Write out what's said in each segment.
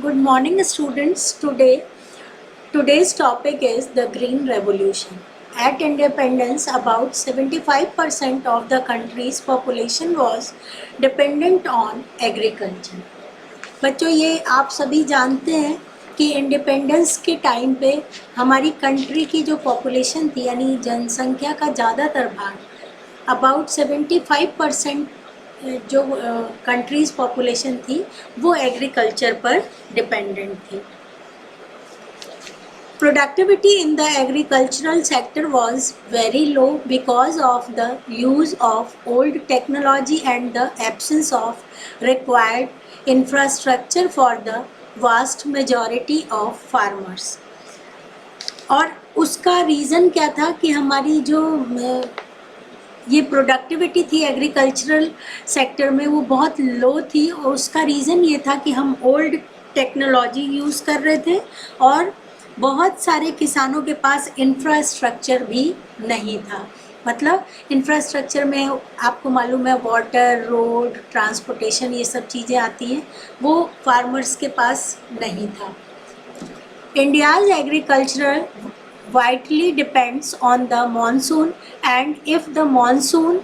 Good morning, students. Today's topic is the Green Revolution. At independence, about 75% of the country's population was dependent on agriculture. बच्चों, ये आप सभी जानते हैं कि इंडिपेंडेंस के टाइम पे हमारी कंट्री की जो पॉपुलेशन थी, यानी जनसंख्या का ज़्यादातर भाग, अबाउट 75% जो कंट्रीज़ पॉपुलेशन थी वो एग्रीकल्चर पर डिपेंडेंट थी. Productivity in the agricultural sector was very low because of the use of old technology and the absence of required infrastructure for the vast majority of farmers. और उसका reason क्या था कि हमारी जो ये प्रोडक्टिविटी थी एग्रीकल्चरल सेक्टर में वो बहुत लो थी, और उसका रीज़न ये था कि हम ओल्ड टेक्नोलॉजी यूज़ कर रहे थे और बहुत सारे किसानों के पास इंफ्रास्ट्रक्चर भी नहीं था. मतलब इंफ्रास्ट्रक्चर में आपको मालूम है वाटर, रोड, ट्रांसपोर्टेशन, ये सब चीज़ें आती हैं, वो फार्मर्स के पास नहीं था. India's agriculture vitally depends on the monsoon, and if the monsoon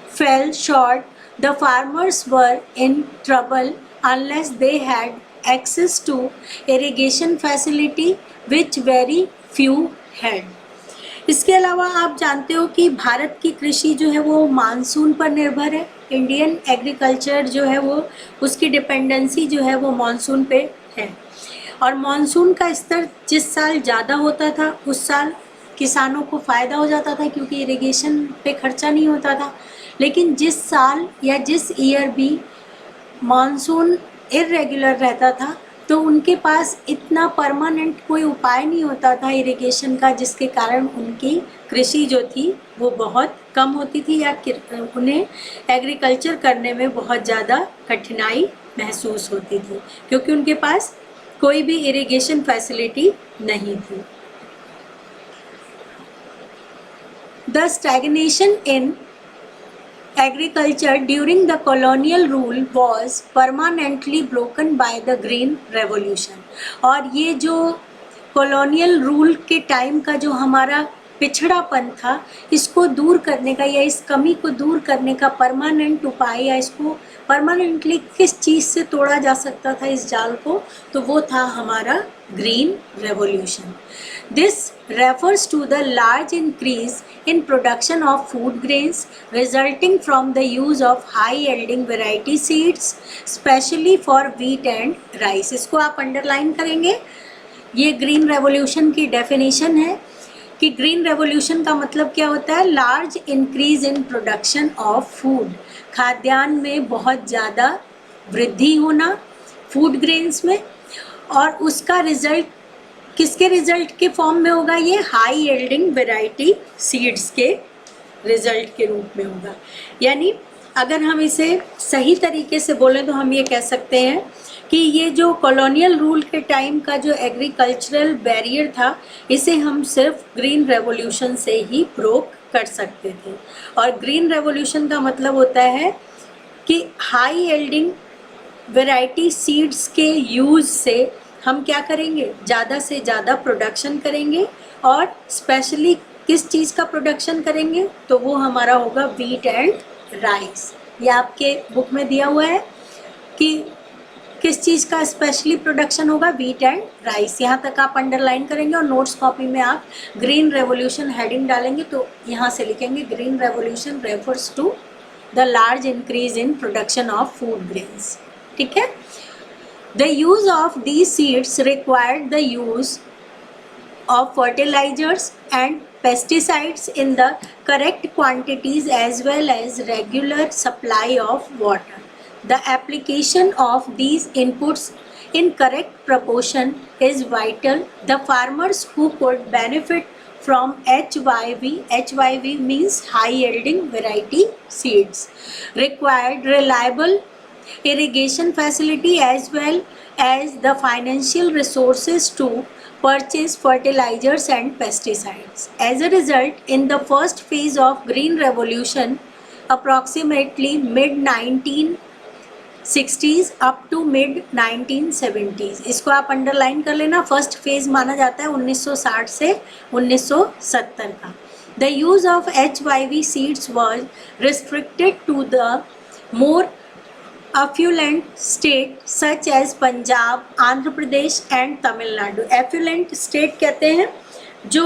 fell short, the farmers were in trouble unless they had access to irrigation facility, which very few had. इसके अलावा आप जानते हो कि भारत की कृषि जो है वो मानसून पर निर्भर है. इंडियन एग्रीकल्चर जो है वो उसकी डिपेंडेंसी जो है वो मानसून पे है, और मानसून का स्तर जिस साल ज़्यादा होता था उस साल किसानों को फ़ायदा हो जाता था क्योंकि इरिगेशन पे खर्चा नहीं होता था. लेकिन जिस साल या जिस ईयर भी मानसून इर्रेगुलर रहता था तो उनके पास इतना परमानेंट कोई उपाय नहीं होता था इरिगेशन का, जिसके कारण उनकी कृषि जो थी वो बहुत कम होती थी या उन्हें एग्रीकल्चर करने में बहुत ज़्यादा कठिनाई महसूस होती थी क्योंकि उनके पास कोई भी इरिगेशन फैसिलिटी नहीं थी. The stagnation in agriculture during the colonial rule was permanently broken by the Green Revolution. और ये जो कॉलोनियल रूल के टाइम का जो हमारा पिछड़ापन था, इसको दूर करने का या इस कमी को दूर करने का परमानेंट उपाय, या इसको परमानेंटली किस चीज़ से तोड़ा जा सकता था इस जाल को, तो वो था हमारा green revolution. This refers to the large increase in production of food grains resulting from the use of high yielding variety seeds, especially for wheat and rice. इसको आप अंडरलाइन करेंगे. ये ग्रीन रेवोल्यूशन की डेफिनेशन है कि green revolution का मतलब क्या होता है. Large increase in production of food, खाद्यान्न में बहुत ज़्यादा वृद्धि होना फूड ग्रेन्स में, और उसका रिजल्ट किसके रिजल्ट के फॉर्म में होगा, ये हाई यील्डिंग वैरायटी सीड्स के रिजल्ट के रूप में होगा. यानी अगर हम इसे सही तरीके से बोलें तो हम ये कह सकते हैं कि ये जो कॉलोनियल रूल के टाइम का जो एग्रीकल्चरल बैरियर था, इसे हम सिर्फ ग्रीन रेवोल्यूशन से ही ब्रोक कर सकते थे. और ग्रीन रेवोल्यूशन का मतलब होता है कि हाई यील्डिंग वैरायटी सीड्स के यूज़ से हम क्या करेंगे, ज़्यादा से ज़्यादा प्रोडक्शन करेंगे. और स्पेशली किस चीज़ का प्रोडक्शन करेंगे, तो वो हमारा होगा व्हीट एंड राइस. ये आपके बुक में दिया हुआ है कि किस चीज़ का स्पेशली प्रोडक्शन होगा, व्हीट एंड राइस. यहाँ तक आप अंडरलाइन करेंगे और नोट्स कॉपी में आप ग्रीन रेवोल्यूशन हेडिंग डालेंगे तो यहाँ से लिखेंगे green revolution refers to the large increase in production of food grains. ठीक है. The use of these seeds required the use of fertilizers and pesticides in the correct quantities as well as regular supply of water. The application of these inputs in correct proportion is vital. The farmers who could benefit from HYV means high yielding variety seeds, required reliable irrigation facility as well as the financial resources to purchase fertilizers and pesticides. As a result, in the first phase of Green Revolution, approximately mid 60s up to mid 1970s। इसको आप underline कर लेना। First phase माना जाता है 1960 से 1970 का। The use of HYV seeds was restricted to the more affluent state such as Punjab, Andhra Pradesh and Tamil Nadu. Affluent state कहते हैं जो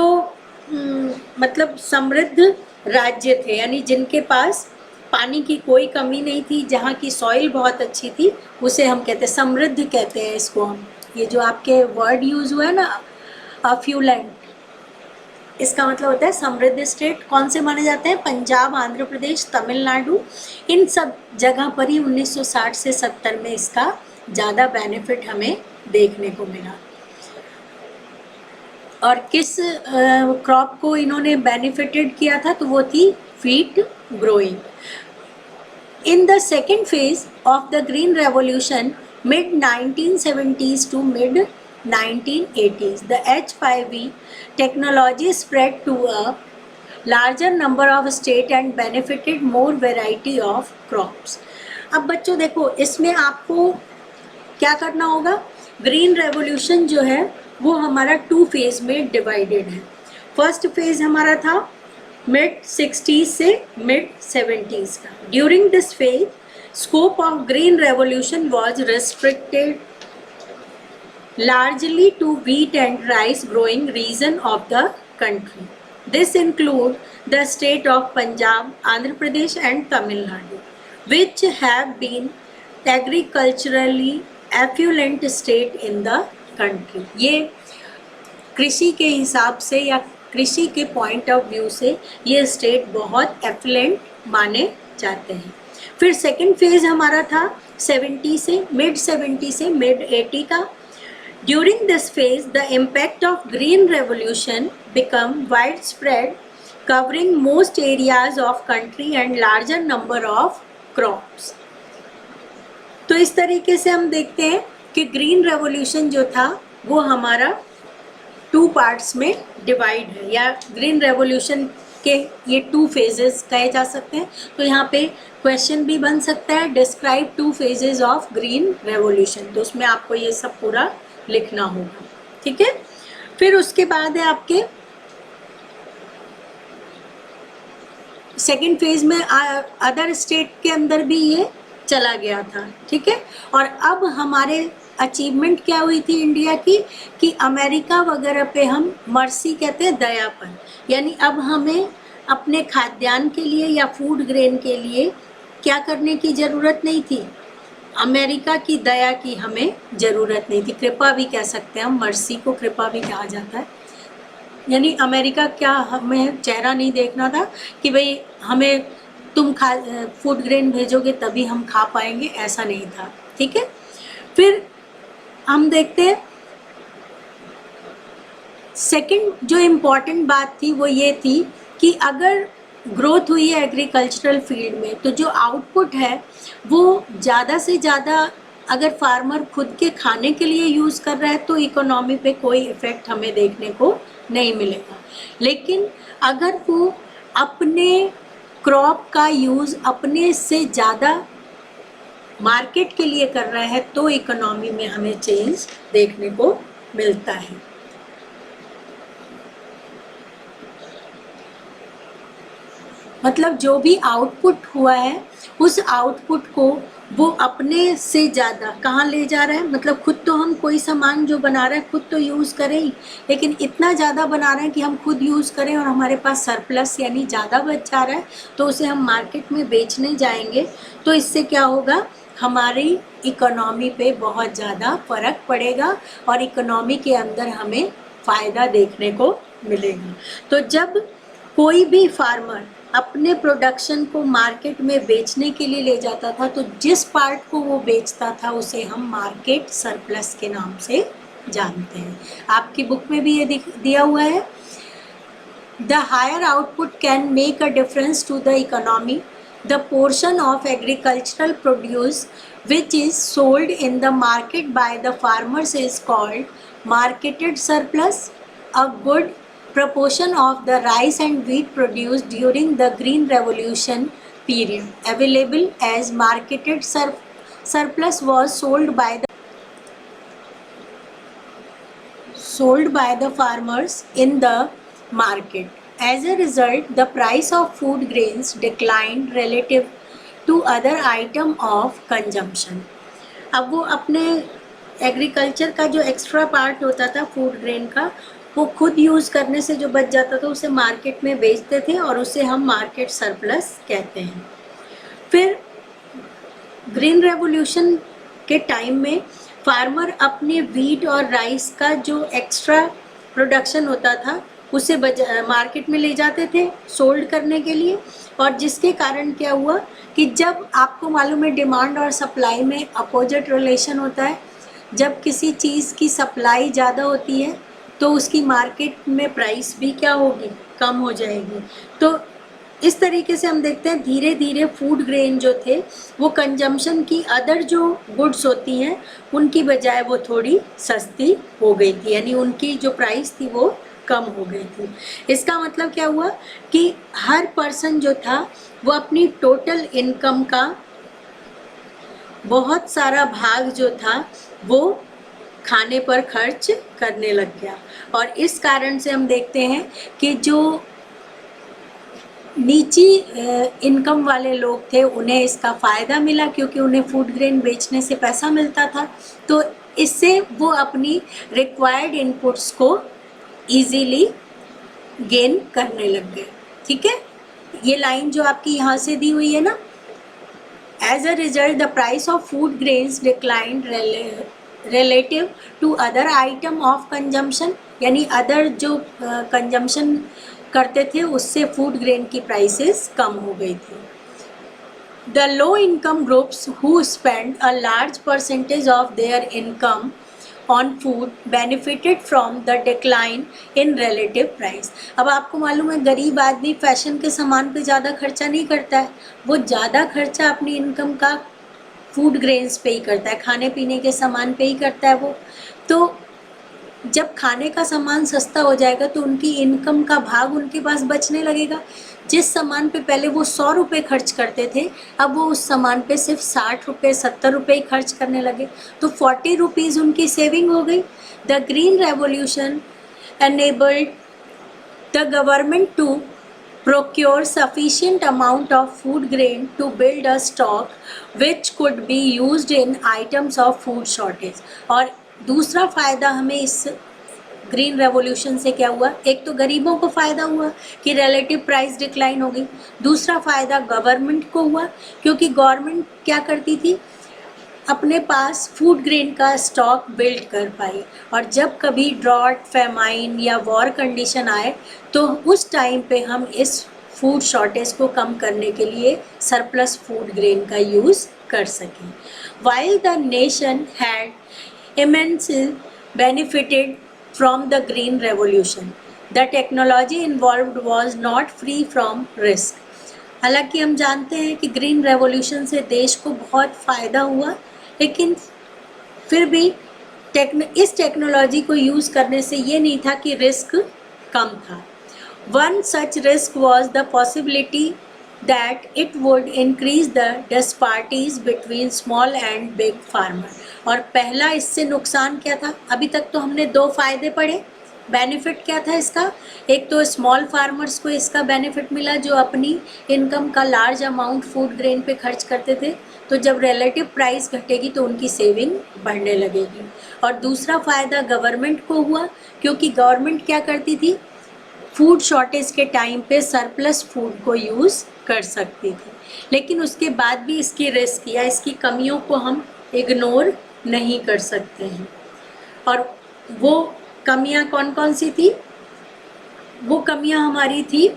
मतलब समृद्ध राज्य थे, यानी जिनके पास पानी की कोई कमी नहीं थी, जहाँ की सॉइल बहुत अच्छी थी, उसे हम कहते हैं समृद्ध कहते हैं इसको हम। ये जो आपके वर्ड यूज हुआ है ना अफ्यूलेंट, इसका मतलब होता है समृद्ध स्टेट। कौन से माने जाते हैं? पंजाब, आंध्र प्रदेश, तमिलनाडु, इन सब जगह पर ही 1960 से 70 में इसका ज़्यादा बेनिफिट हमें देखने को मिला। और किस क्रॉप को इन्होंने बेनिफिटेड किया था? तो वो थी wheat growing. In the second phase of the green revolution mid 1970s to mid 1980s, the H5V technology spread to a larger number of states and benefited more variety of crops. अब बच्चों देखो, इसमें आपको क्या करना होगा? Green revolution जो है वो हमारा 2 फेज में डिवाइडेड है। फर्स्ट फेज हमारा था मिड 60s से मिड 70s का। During this phase scope of green revolution was restricted largely to wheat and rice growing region of the country. This include the state of Punjab, Andhra Pradesh and Tamil Nadu, which have been agriculturally affluent state in the country. ये कृषि के हिसाब से या कृषि के point of view से ये स्टेट बहुत एफ्लुएंट माने जाते हैं। फिर सेकेंड फेज हमारा था 70 से मिड 80 का। During this phase, the impact of Green Revolution became widespread, covering most areas of country and larger number of crops. तो इस तरीके से हम देखते हैं कि ग्रीन रेवोल्यूशन जो था वो हमारा 2 पार्ट्स में डिवाइड है, या ग्रीन रेवोल्यूशन के ये 2 फेजेस कहे जा सकते हैं। तो यहाँ पे क्वेश्चन भी बन सकता है, describe 2 phases of green revolution, तो उसमें आपको ये सब पूरा लिखना होगा, ठीक है। फिर उसके बाद है आपके सेकेंड फेज में अदर स्टेट के अंदर भी ये चला गया था, ठीक है। और अब हमारे अचीवमेंट क्या हुई थी इंडिया की कि अमेरिका वगैरह पे हम मर्सी कहते हैं, दया पर, यानी अब हमें अपने खाद्यान्न के लिए या फूड ग्रेन के लिए क्या करने की ज़रूरत नहीं थी, अमेरिका की दया की हमें ज़रूरत नहीं थी। कृपा भी कह सकते हैं हम, मर्सी को कृपा भी कहा जाता है। यानी अमेरिका क्या हमें चेहरा नहीं देखना था कि भाई हमें तुम फूड ग्रेन भेजोगे तभी हम खा पाएंगे, ऐसा नहीं था, ठीक है। फिर हम देखते हैं सेकंड जो इम्पोर्टेंट बात थी वो ये थी कि अगर ग्रोथ हुई है एग्रीकल्चरल फील्ड में तो जो आउटपुट है वो ज़्यादा से ज़्यादा अगर फार्मर खुद के खाने के लिए यूज़ कर रहा है तो इकोनॉमी पे कोई इफ़ेक्ट हमें देखने को नहीं मिलेगा। लेकिन अगर वो अपने क्रॉप का यूज़ अपने से ज़्यादा मार्केट के लिए कर रहा है तो इकोनॉमी में हमें चेंज देखने को मिलता है। मतलब जो भी आउटपुट हुआ है उस आउटपुट को वो अपने से ज़्यादा कहाँ ले जा रहा है, मतलब खुद तो हम कोई सामान जो बना रहे हैं खुद तो यूज़ करें ही, लेकिन इतना ज़्यादा बना रहे हैं कि हम खुद यूज़ करें और हमारे पास सरप्लस यानी ज़्यादा बच जा रहा है तो उसे हम मार्केट में बेचने जाएंगे तो इससे क्या होगा, हमारी इकोनॉमी पे बहुत ज़्यादा फ़र्क पड़ेगा और इकोनॉमी के अंदर हमें फ़ायदा देखने को मिलेगा। तो जब कोई भी फार्मर अपने प्रोडक्शन को मार्केट में बेचने के लिए ले जाता था तो जिस पार्ट को वो बेचता था उसे हम मार्केट सरप्लस के नाम से जानते हैं। आपकी बुक में भी ये दिया हुआ है, the higher output can make a difference to the economy, the portion of agricultural produce which is sold in the market by the farmers is called marketed surplus. A good proportion of the rice and wheat produced during the Green Revolution period available as marketed surplus was sold by the farmers in the market. As a result, the price of food grains declined relative to other item of consumption. अब वो अपने agriculture का जो extra part होता था food grain का, वो खुद यूज़ करने से जो बच जाता था उसे मार्केट में बेचते थे और उसे हम मार्केट सरप्लस कहते हैं। फिर ग्रीन रेवोल्यूशन के टाइम में फार्मर अपने वीट और राइस का जो एक्स्ट्रा प्रोडक्शन होता था उसे मार्केट में ले जाते थे सोल्ड करने के लिए, और जिसके कारण क्या हुआ कि जब आपको मालूम है डिमांड और सप्लाई में अपोजिट रिलेशन होता है, जब किसी चीज़ की सप्लाई ज़्यादा होती है तो उसकी मार्केट में प्राइस भी क्या होगी, कम हो जाएगी। तो इस तरीके से हम देखते हैं धीरे धीरे फूड ग्रेन जो थे वो कंजम्पशन की अदर जो गुड्स होती हैं उनकी बजाय वो थोड़ी सस्ती हो गई थी, यानी उनकी जो प्राइस थी वो कम हो गई थी। इसका मतलब क्या हुआ कि हर पर्सन जो था वो अपनी टोटल इनकम का बहुत सारा भाग जो था वो खाने पर खर्च करने लग गया, और इस कारण से हम देखते हैं कि जो नीची इनकम वाले लोग थे उन्हें इसका फ़ायदा मिला क्योंकि उन्हें फूड ग्रेन बेचने से पैसा मिलता था, तो इससे वो अपनी रिक्वायर्ड इनपुट्स को इजीली गेन करने लग गए। ठीक है, ये लाइन जो आपकी यहाँ से दी हुई है ना, as a result the price of food grains declined relative to other item of consumption, यानी अदर जो कंजम्पशन करते थे उससे फूड ग्रेन की प्राइसेस कम हो गई थी। The low income groups who spend a large percentage of their income on food benefited from the decline in relative price. अब आपको मालूम है गरीब आदमी फैशन के सामान पे ज़्यादा खर्चा नहीं करता है, वो ज़्यादा खर्चा अपनी इनकम का फूड ग्रेन्स पे ही करता है, खाने पीने के सामान पे ही करता है वो। तो जब खाने का सामान सस्ता हो जाएगा तो उनकी इनकम का भाग उनके पास बचने लगेगा। जिस सामान पे पहले वो 100 रुपये खर्च करते थे, अब वो उस सामान पे सिर्फ 60 रुपये 70 रुपये ही खर्च करने लगे, तो 40 रुपीज़ उनकी सेविंग हो गई। The green revolution enabled the government to procure sufficient amount of food grain to build a stock which could be used in items of food shortage। और दूसरा फ़ायदा हमें इस ग्रीन रेवोल्यूशन से क्या हुआ, एक तो गरीबों को फ़ायदा हुआ कि रिलेटिव प्राइस डिक्लाइन हो गई, दूसरा फ़ायदा गवर्नमेंट को हुआ क्योंकि गवर्नमेंट क्या करती थी, अपने पास फूड ग्रेन का स्टॉक बिल्ड कर पाई, और जब कभी ड्रॉट फेमाइन या वॉर कंडीशन आए तो उस टाइम पे हम इस फूड शॉर्टेज को कम करने के लिए सरप्लस फूड ग्रेन का यूज़ कर सकें। While the nation had immensely benefited from the green revolution, the technology involved was not free from risk। हालांकि हम जानते हैं कि ग्रीन रेवोल्यूशन से देश को बहुत फ़ायदा हुआ, लेकिन फिर भी इस टेक्नोलॉजी को यूज़ करने से ये नहीं था कि रिस्क कम था। One such risk was the possibility that it would increase the disparities between small and big farmer। और पहला इससे नुकसान क्या था, अभी तक तो हमने दो फ़ायदे पढ़े। बेनिफिट क्या था इसका, एक तो स्मॉल फार्मर्स को इसका बेनिफिट मिला जो अपनी इनकम का लार्ज अमाउंट फूड ग्रेन पे खर्च करते थे, तो जब रिलेटिव प्राइस घटेगी तो उनकी सेविंग बढ़ने लगेगी। और दूसरा फ़ायदा गवर्नमेंट को हुआ क्योंकि गवर्नमेंट क्या करती थी, फूड शॉर्टेज के टाइम पे सरप्लस फूड को यूज़ कर सकती थी, लेकिन उसके बाद भी इसकी रिस्क या इसकी कमियों को हम इग्नोर नहीं कर सकते हैं। और वो कमियां कौन कौन सी थी, वो कमियां हमारी थी,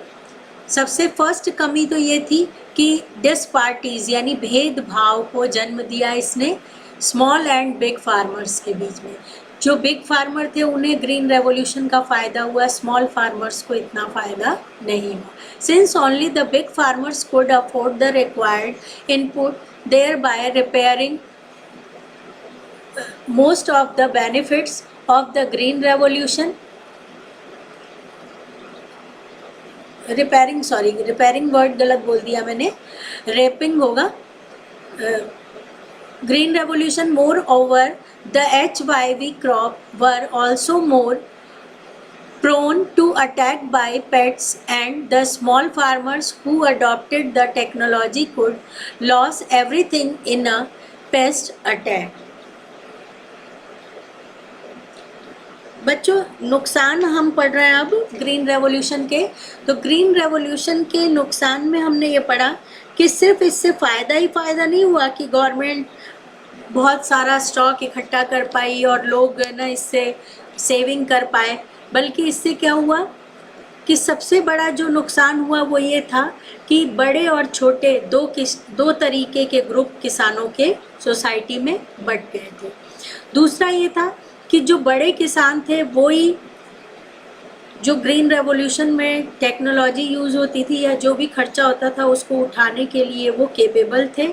सबसे फर्स्ट कमी तो ये थी कि डिसपार्टीज यानी भेदभाव को जन्म दिया इसने स्मॉल एंड बिग फार्मर्स के बीच में। जो बिग फार्मर थे उन्हें ग्रीन रेवोल्यूशन का फ़ायदा हुआ, स्मॉल फार्मर्स को इतना फ़ायदा नहीं हुआ। Since only the big farmers could afford the required input thereby repairing most of the benefits of the green revolution, repairing word गलत बोल दिया मैंने, रेपिंग होगा, Green Revolution, moreover, the HYV crop were also more prone to attack by pests, and the small farmers who adopted the technology could lose everything in a pest attack. बच्चों, नुकसान हम पढ़ रहे हैं अब ग्रीन रेवोल्यूशन के। तो green revolution के नुकसान में हमने ये पढ़ा कि सिर्फ इससे फ़ायदा ही फ़ायदा नहीं हुआ कि गवर्नमेंट बहुत सारा स्टॉक इकट्ठा कर पाई और लोग ना इससे सेविंग कर पाए, बल्कि इससे क्या हुआ कि सबसे बड़ा जो नुकसान हुआ वो ये था कि बड़े और छोटे दो तरीके के ग्रुप किसानों के सोसाइटी में बंट गए थे। दूसरा ये था कि जो बड़े किसान थे वो ही जो ग्रीन रेवोल्यूशन में टेक्नोलॉजी यूज़ होती थी या जो भी खर्चा होता था उसको उठाने के लिए वो केपेबल थे।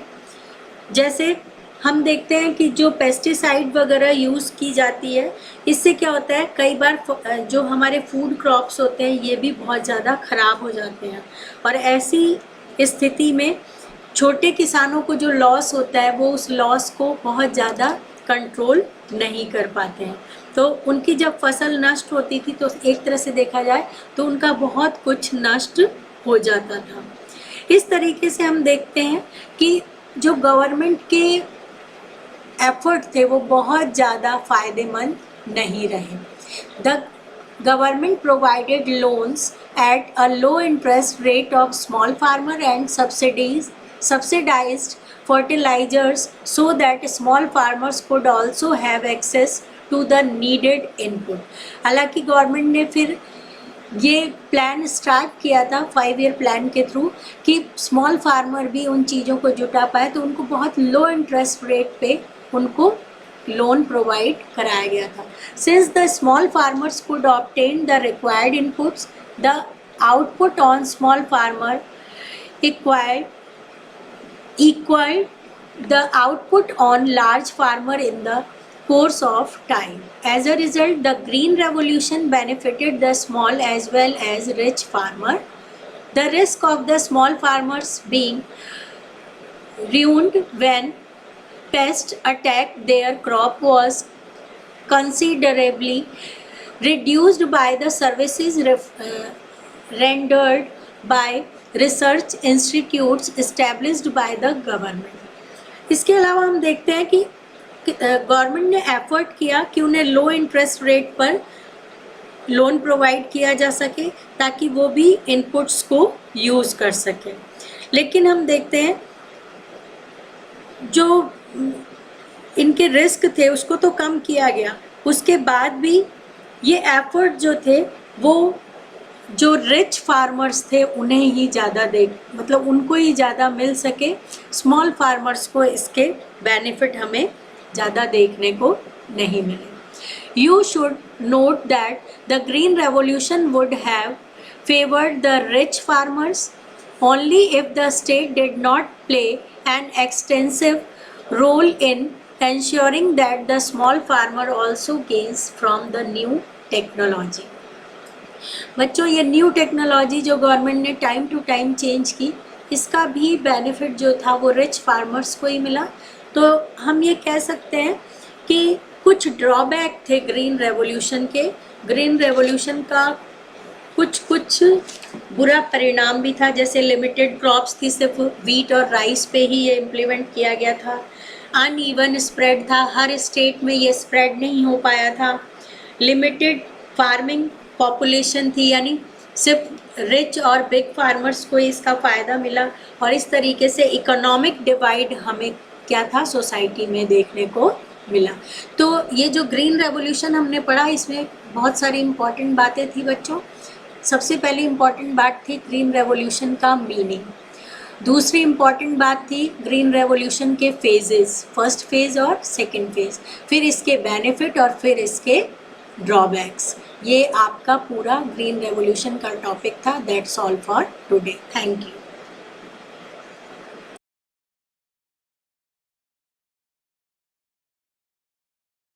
जैसे हम देखते हैं कि जो पेस्टिसाइड वगैरह यूज़ की जाती है, इससे क्या होता है, कई बार जो हमारे फूड क्रॉप्स होते हैं ये भी बहुत ज़्यादा ख़राब हो जाते हैं, और ऐसी स्थिति में छोटे किसानों को जो लॉस होता है वो उस लॉस को बहुत ज़्यादा कंट्रोल नहीं कर पाते हैं। तो उनकी जब फसल नष्ट होती थी तो एक तरह से देखा जाए तो उनका बहुत कुछ नष्ट हो जाता था। इस तरीके से हम देखते हैं कि जो गवर्नमेंट के एफर्ट थे वो बहुत ज़्यादा फ़ायदेमंद नहीं रहे। The government provided loans at a low interest rate of small farmer and subsidized fertilizers so that small farmers could also have access to the needed input. हालांकि गवर्नमेंट ने फिर ये प्लान स्टार्ट किया था 5 ईयर प्लान के through कि small farmer भी उन चीज़ों को जुटा पाए, तो उनको बहुत लो इंटरेस्ट रेट पे उनको लोन प्रोवाइड कराया गया था। Since the small farmers could obtain the required inputs, the output on small farmer equal the output on large farmer in the course of time. As a result, the green revolution benefited the small as well as rich farmer. The risk of the small farmers being ruined when pests attacked their crop was considerably reduced by the services rendered by research institutes established by the government. इसके अलावा हम देखते हैं कि government ने effort किया कि उन्हें लो इंटरेस्ट रेट पर लोन प्रोवाइड किया जा सके ताकि वो भी इनपुट्स को यूज़ कर सकें। लेकिन हम देखते हैं जो इनके रिस्क थे उसको तो कम किया गया, उसके बाद भी ये एफर्ट जो थे वो जो रिच फार्मर्स थे उन्हें ही ज़्यादा मतलब उनको ही ज़्यादा मिल सके, स्मॉल फार्मर्स को इसके बेनिफिट हमें ज़्यादा देखने को नहीं मिले। You should note that the green revolution would have favoured the rich farmers only if the state did not play an extensive role in ensuring that the small farmer also gains from the new technology। बच्चों, ये new technology जो government ने time to time change की, इसका भी benefit जो था वो रिच फार्मर्स को ही मिला। तो हम ये कह सकते हैं कि कुछ ड्रॉबैक थे ग्रीन रेवोल्यूशन के। ग्रीन रेवोल्यूशन का कुछ बुरा परिणाम भी था, जैसे लिमिटेड क्रॉप्स थी, सिर्फ वीट और राइस पे ही ये इम्प्लीमेंट किया गया था। अनइवन स्प्रेड था, हर स्टेट में ये स्प्रेड नहीं हो पाया था। लिमिटेड फार्मिंग पॉपुलेशन थी, यानी सिर्फ रिच और बिग फार्मर्स को इसका फ़ायदा मिला, और इस तरीके से इकोनॉमिक डिवाइड हमें क्या था सोसाइटी में देखने को मिला। तो ये जो ग्रीन रेवोल्यूशन हमने पढ़ा, इसमें बहुत सारी इम्पॉर्टेंट बातें थी बच्चों। सबसे पहली इम्पॉर्टेंट बात थी ग्रीन रेवोल्यूशन का मीनिंग। दूसरी इम्पॉर्टेंट बात थी ग्रीन रेवोल्यूशन के फेजेस, फर्स्ट फेज़ और सेकंड फेज़, फिर इसके बेनिफिट और फिर इसके ड्रॉबैक्स। ये आपका पूरा ग्रीन रेवोल्यूशन का टॉपिक था। That's all for today. Thank you.